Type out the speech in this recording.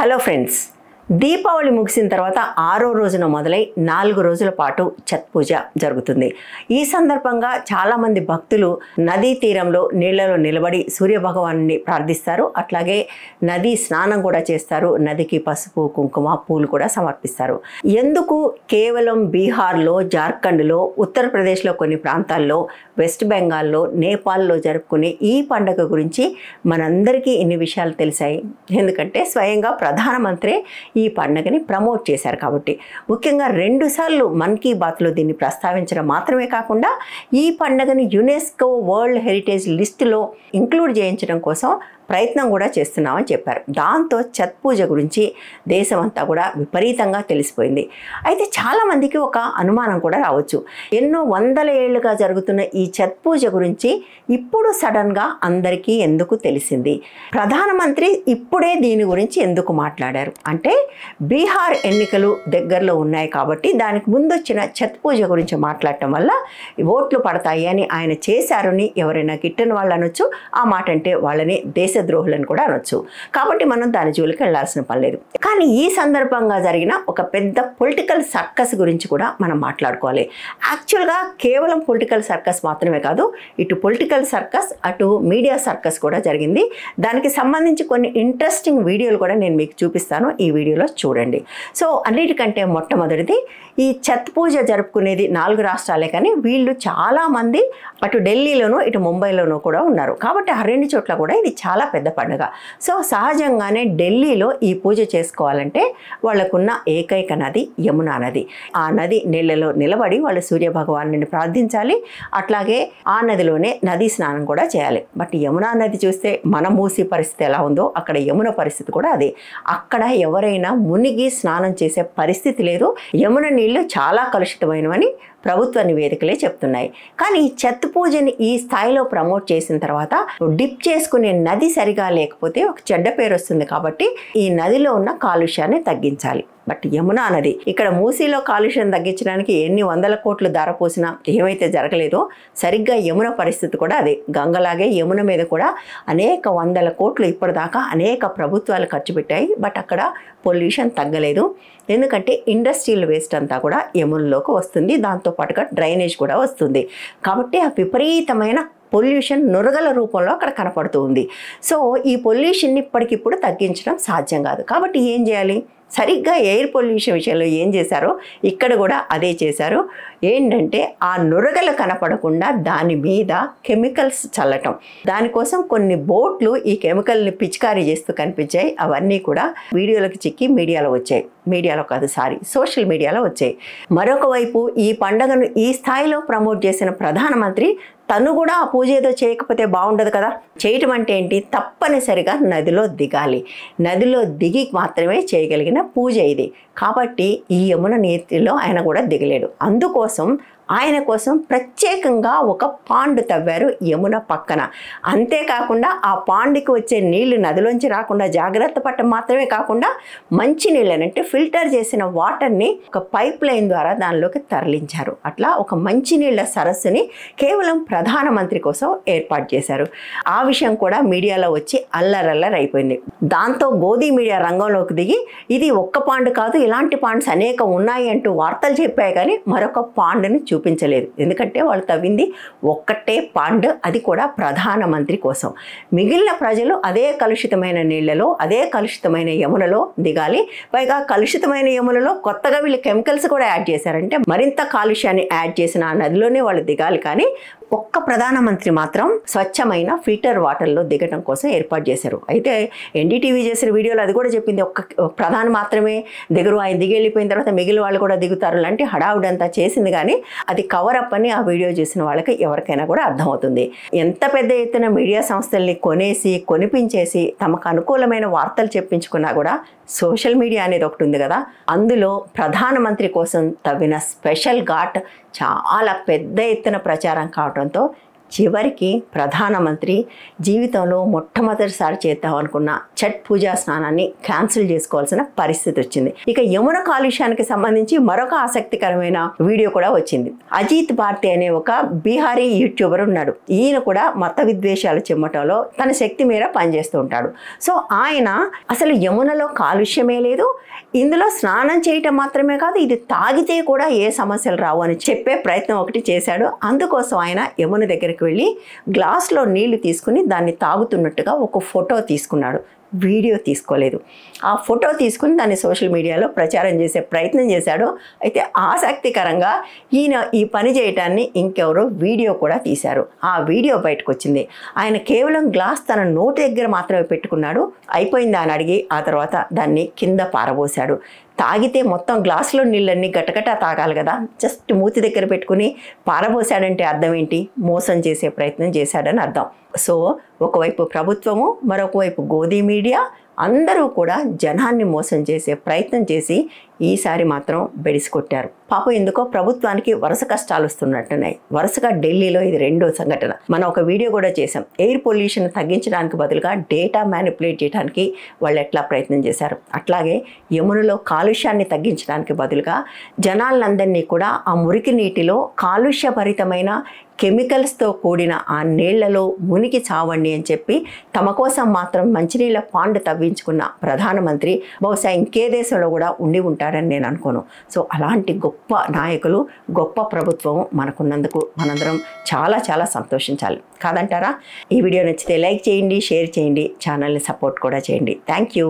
Hello friends, Deepavali ముగిసిన తర్వాత 6వ రోజున మొదలై 4 రోజుల పాటు ఛత్ పూజ జరుగుతుంది. ఈ సందర్భంగా చాలామంది భక్తులు నదీ తీరంలో నీళ్లలో నిలబడి సూర్యభగవాన్ని ప్రార్థిస్తారు. అట్లాగే నదీ స్నానం కూడా చేస్తారు. నదికి పసుపు, కుంకుమ, పూలు కూడా సమర్పిస్తారు. ఎందుకు కేవలం బీహార్లో, జార్ఖండ్లో, ఉత్తరప్రదేశ్లో కొన్ని ప్రాంతాల్లో, వెస్ట్ బెంగాల్లో, నేపాల్లో జరుపుకునే ఈ పండుగ గురించి మనందరికీ ఇన్ని విషయాలు తెలిసాయి. ఎందుకంటే స్వయంగా ప్రధానమంత్రి ఈ పండుగని ప్రమోట్ చేశారు కాబట్టి. ముఖ్యంగా 2 సార్లు మన్ కీ బాత్లో దీన్ని ప్రస్తావించడం మాత్రమే కాకుండా ఈ పండుగని యునెస్కో వరల్డ్ హెరిటేజ్ లిస్టులో ఇంక్లూడ్ చేయించడం కోసం ప్రయత్నం కూడా చేస్తున్నామని చెప్పారు. దాంతో ఛత్ పూజ గురించి దేశమంతా కూడా విపరీతంగా తెలిసిపోయింది. అయితే చాలామందికి ఒక అనుమానం కూడా రావచ్చు. ఎన్నో వందల ఏళ్లుగా జరుగుతున్న ఈ ఛత్ పూజ గురించి ఇప్పుడు సడన్గా అందరికీ ఎందుకు తెలిసింది? ప్రధానమంత్రి ఇప్పుడే దీని గురించి ఎందుకు మాట్లాడారు అంటే, బీహార్ ఎన్నికలు దగ్గరలో ఉన్నాయి కాబట్టి దానికి ముందు వచ్చిన ఛత్ పూజ గురించి మాట్లాడటం వల్ల ఓట్లు పడతాయి అని ఆయన చేశారని ఎవరైనా గిట్టని వాళ్ళు అనొచ్చు. ఆ మాట అంటే వాళ్ళని దేశద్రోహులను కూడా అనొచ్చు. కాబట్టి మనం దాని జోలికి వెళ్లాల్సిన పని లేదు. కానీ ఈ సందర్భంగా జరిగిన ఒక పెద్ద పొలిటికల్ సర్కస్ గురించి కూడా మనం మాట్లాడుకోవాలి. యాక్చువల్గా కేవలం పొలిటికల్ సర్కస్ మాత్రమే కాదు, ఇటు పొలిటికల్ సర్కస్, అటు మీడియా సర్కస్ కూడా జరిగింది. దానికి సంబంధించి కొన్ని ఇంట్రెస్టింగ్ వీడియోలు కూడా నేను మీకు చూపిస్తాను. ఈ వీడియోలో చూడండి. సో అన్నిటికంటే మొట్టమొదటిది, ఈ ఛత్ పూజ జరుపుకునేది 4 రాష్ట్రాలే, కానీ వీళ్ళు చాలామంది అటు ఢిల్లీలోనూ ఇటు ముంబైలోనూ కూడా ఉన్నారు. కాబట్టి ఆ 2 చోట్ల కూడా ఇది చాలా పెద్ద పండుగ. సో సహజంగానే ఢిల్లీలో ఈ పూజ చేసుకోవాలంటే వాళ్ళకున్న ఏకైక నది యమునా నది. ఆ నది నీళ్ళలో నిలబడి వాళ్ళు సూర్యభగవాన్ని ప్రార్థించాలి. అట్లాగే ఆ నదిలోనే నదీ స్నానం కూడా చేయాలి. బట్ యమునా నది చూస్తే మన మూసి పరిస్థితి ఎలా ఉందో అక్కడ యమున పరిస్థితి కూడా అదే. అక్కడ ఎవరైనా మునిగి స్నానం చేసే పరిస్థితి లేదు. యమున నీళ్లు చాలా కలుషితమైనవని ప్రభుత్వ నివేదికలే చెప్తున్నాయి. కానీ ఛత్ పూజని ఈ స్థాయిలో ప్రమోట్ చేసిన తర్వాత డిప్ చేసుకునే నది సరిగా లేకపోతే ఒక చెడ్డ పేరు వస్తుంది. కాబట్టి ఈ నదిలో ఉన్న కాలుష్యాన్ని తగ్గించాలి. బట్ యమునా నది, ఇక్కడ మూసీలో కాలుష్యం తగ్గించడానికి ఎన్ని వందల కోట్లు ధారపోసినా ఏమైతే జరగలేదో, సరిగ్గా యమున పరిస్థితి కూడా అదే. గంగలాగే యమున మీద కూడా అనేక వందల కోట్లు ఇప్పటిదాకా అనేక ప్రభుత్వాలు ఖర్చు పెట్టాయి. బట్ అక్కడ పొల్యూషన్ తగ్గలేదు. ఎందుకంటే ఇండస్ట్రియల్ వేస్ట్ అంతా కూడా యమునలోకి వస్తుంది. దాంతోపాటుగా డ్రైనేజ్ కూడా వస్తుంది. కాబట్టి ఆ విపరీతమైన పొల్యూషన్ నురగల రూపంలో అక్కడ కనపడుతూ ఉంది. సో ఈ పొల్యూషన్ని ఇప్పటికిప్పుడు తగ్గించడం సాధ్యం కాదు. కాబట్టి ఏం చేయాలి? సరిగ్గా ఎయిర్ పొల్యూషన్ విషయంలో ఏం చేశారో ఇక్కడ కూడా అదే చేశారు. ఏంటంటే ఆ నురగలు కనపడకుండా దాని మీద కెమికల్స్ చల్లటం. దానికోసం కొన్ని బోట్లు ఈ కెమికల్ని పిచికారీ చేస్తూ కనిపించాయి. అవన్నీ కూడా వీడియోలకు చిక్కి మీడియాలో వచ్చాయి. మీడియాలో కాదు, సోషల్ మీడియాలో వచ్చాయి. మరొక వైపు ఈ పండుగను ఈ స్థాయిలో ప్రమోట్ చేసిన ప్రధానమంత్రి తను కూడా ఆ పూజ ఏదో చేయకపోతే బాగుండదు కదా. చేయటం అంటే ఏంటి? తప్పనిసరిగా నదిలో దిగాలి. నదిలో దిగి మాత్రమే చేయగలిగిన పూజ ఇది. కాబట్టి ఈ యమున నీటిలో ఆయన కూడా దిగలేడు. అందుకోసం ఆయన కోసం ప్రత్యేకంగా ఒక పాండ్ తవ్వారు యమున పక్కన. అంతేకాకుండా ఆ పాండ్కి వచ్చే నీళ్లు నదిలోంచి రాకుండా జాగ్రత్త పడటం మాత్రమే కాకుండా మంచి నీళ్ళనంటే ఫిల్టర్ చేసిన వాటర్ని ఒక పైప్ లైన్ ద్వారా దానిలోకి తరలించారు. అట్లా ఒక మంచినీళ్ళ సరస్సుని కేవలం ప్రధానమంత్రి కోసం ఏర్పాటు చేశారు. ఆ విషయం కూడా మీడియాలో వచ్చి అల్లరల్లరి అయిపోయింది. దాంతో గోదీ మీడియా రంగంలోకి దిగి ఇది ఒక్క పాండ్ కాదు, ఇలాంటి పాండ్స్ అనేకం ఉన్నాయి అంటూ వార్తలు చెప్పాయి. కానీ మరొక పాండ్ని చూపించలేదు. ఎందుకంటే వాళ్ళు తవ్వింది ఒక్కటే పాండ్, అది కూడా ప్రధానమంత్రి కోసం. మిగిలిన ప్రజలు అదే కలుషితమైన నీళ్లలో, అదే కలుషితమైన యమునలో దిగాలి. పైగా కలుషితమైన యమునలో కొత్తగా వీళ్ళు కెమికల్స్ కూడా యాడ్ చేశారంటే మరింత కాలుష్యాన్ని యాడ్ చేసిన ఆ నదిలోనే వాళ్ళు దిగాలి. కానీ ఒక్క ప్రధానమంత్రి మాత్రం స్వచ్ఛమైన ఫిల్టర్ వాటర్లో దిగడం కోసం ఏర్పాటు చేశారు. అయితే ఎన్డీటీవీ చేసిన వీడియోలో అది కూడా చెప్పింది, ఒక్క ప్రధాని మాత్రమే దిగరు, ఆయన దిగి వెళ్ళిపోయిన తర్వాత మిగిలిన వాళ్ళు కూడా దిగుతారు లాంటి హడావుడంతా చేసింది. కానీ అది కవర్ అప్ అని ఆ వీడియో చూసిన వాళ్ళకి ఎవరికైనా కూడా అర్థమవుతుంది. ఎంత పెద్ద ఎత్తున మీడియా సంస్థల్ని కొనిపించేసి తమకు అనుకూలమైన వార్తలు చెప్పించుకున్నా కూడా సోషల్ మీడియా అనేది ఒకటి ఉంది కదా, అందులో ప్రధానమంత్రి కోసం తవ్విన స్పెషల్ ఘాట్ చాలా పెద్ద ఎత్తున ప్రచారం కావడంతో చివరికి ప్రధానమంత్రి జీవితంలో మొట్టమొదటిసారి చేద్దాం అనుకున్న ఛట్ పూజా స్నానాన్ని క్యాన్సిల్ చేసుకోవాల్సిన పరిస్థితి వచ్చింది. ఇక యమున కాలుష్యానికి సంబంధించి మరొక ఆసక్తికరమైన వీడియో కూడా వచ్చింది. అజిత్ భారతి అనే ఒక బీహారీ యూట్యూబర్ ఉన్నాడు. ఈయన కూడా మత విద్వేషాలు చిమ్మటంలో తన శక్తి మేర పనిచేస్తూ ఉంటాడు. సో ఆయన అసలు యమునలో కాలుష్యమే లేదు, ఇందులో స్నానం చేయటం మాత్రమే కాదు, ఇది తాగితే కూడా ఏ సమస్యలు రావు అని చెప్పే ప్రయత్నం ఒకటి చేశాడు. అందుకోసం ఆయన యమున దగ్గరికి వెళ్ళి గ్లాస్లో నీళ్లు తీసుకుని దాన్ని తాగుతున్నట్టుగా ఒక ఫోటో తీసుకున్నాడు. వీడియో తీసుకోలేదు. ఆ ఫోటో తీసుకుని దాన్ని సోషల్ మీడియాలో ప్రచారం చేసే ప్రయత్నం చేశాడు. అయితే ఆసక్తికరంగా ఈయన ఈ పని చేయటాన్ని ఇంకెవరో వీడియో కూడా తీశారు. ఆ వీడియో బయటకు వచ్చింది. ఆయన కేవలం గ్లాస్ తన నోటి దగ్గర మాత్రమే పెట్టుకున్నాడు. అయిపోయిందా అని అడిగి ఆ తర్వాత దాన్ని కింద పారబోశాడు. తాగితే మొత్తం గ్లాసులో నీళ్ళన్నీ గటగట తాగాలి కదా, జస్ట్ మూతి దగ్గర పెట్టుకుని పారబోసాడంటే అర్థం ఏంటి? మోసం చేసే ప్రయత్నం చేశాడని అర్థం. సో ఒకవైపు ప్రభుత్వము, మరొక వైపు గోధీ మీడియా అందరూ కూడా జనాన్ని మోసం చేసే ప్రయత్నం చేసి ఈసారి మాత్రం బెడిసికొట్టారు. పాపం ఎందుకో ప్రభుత్వానికి వరుస కష్టాలు వస్తున్నట్టున్నాయి. వరుసగా ఢిల్లీలో ఇది రెండో సంఘటన. మనం ఒక వీడియో కూడా చేసాం. ఎయిర్ పొల్యూషన్ తగ్గించడానికి బదులుగా డేటా మ్యానిపులేట్ చేయడానికి వాళ్ళు ఎట్లా ప్రయత్నం చేశారు. అట్లాగే యమునలో కాలుష్యాన్ని తగ్గించడానికి బదులుగా జనాలందరినీ కూడా ఆ మురికి నీటిలో కాలుష్యభరితమైన కెమికల్స్తో కూడిన ఆ నీళ్లలో మునిగి చావండి అని చెప్పి తమ కోసం మాత్రం మంచినీళ్ళ పాండ్ తవ్వించుకున్న ప్రధానమంత్రి బహుశా ఇంకే దేశంలో కూడా ఉండి ఉంటారని నేను అనుకోను. సో అలాంటి గొప్ప నాయకులు, గొప్ప ప్రభుత్వం మనకున్నందుకు మనందరం చాలా చాలా సంతోషించాలి, కాదంటారా? ఈ వీడియో నచ్చితే లైక్ చేయండి, షేర్ చేయండి, ఛానల్ని సపోర్ట్ కూడా చేయండి. Thank you.